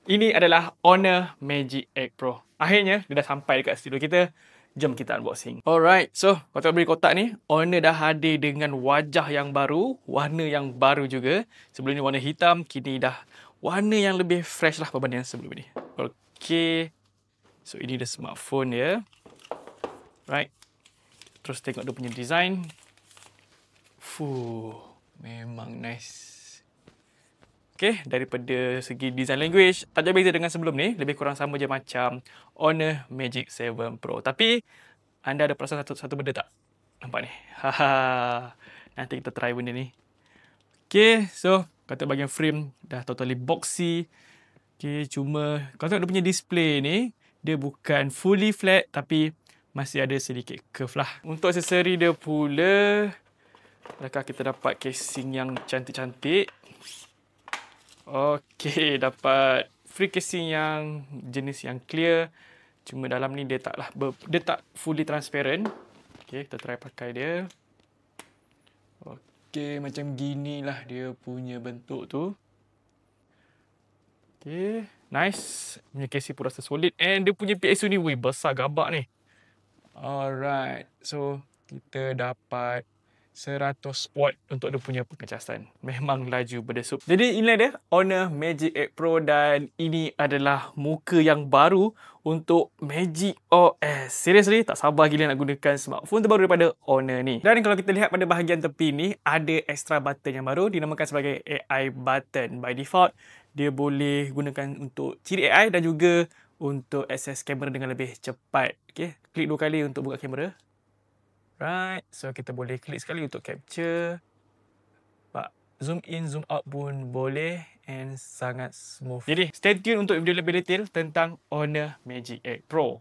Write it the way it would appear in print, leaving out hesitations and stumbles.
Ini adalah Honor Magic 8 Pro. Akhirnya dia dah sampai dekat studio kita. Jom kita unboxing. Alright, so kalau tengok beli kotak ni, Honor dah hadir dengan wajah yang baru, warna yang baru juga. Sebelum ni warna hitam, kini dah warna yang lebih fresh lah berbanding yang sebelum ni. Okay, so ini dia smartphone dia. Right, terus tengok dia punya design. Memang nice. Okay, daripada segi design language, tak jauh beza dengan sebelum ni. Lebih kurang sama je macam Honor Magic 7 Pro. Tapi, anda ada perasan satu benda tak? Nampak ni? Haha. Nanti kita try benda ni. Okay, so kata bahagian frame dah totally boxy. Okay, cuma kalau tengok dia punya display ni, dia bukan fully flat tapi masih ada sedikit curve lah. Untuk aksesori dia pula, adakah kita dapat casing yang cantik-cantik? Okey, dapat free casing yang jenis yang clear. Cuma dalam ni dia tak fully transparent. Okey, kita try pakai dia. Okey, macam ginilah dia punya bentuk tu. Okey, nice. Punya casing pun rasa solid and dia punya PSU ni besar gabak ni. Alright. So, kita dapat 100 watt untuk dia punya pengecasan. Memang laju berdesup. Jadi inilah dia Honor Magic 8 Pro dan ini adalah muka yang baru untuk Magic OS. Seriously, tak sabar gila nak gunakan smartphone terbaru daripada Honor ni. Dan kalau kita lihat pada bahagian tepi ni, ada extra button yang baru dinamakan sebagai AI button. By default, dia boleh gunakan untuk ciri AI dan juga untuk akses kamera dengan lebih cepat. Okay, klik 2 kali untuk buka kamera. Right, so kita boleh klik sekali untuk capture. Zoom in, zoom out pun boleh and sangat smooth. Jadi, stay tune untuk video lebih detail tentang Honor Magic 8 Pro.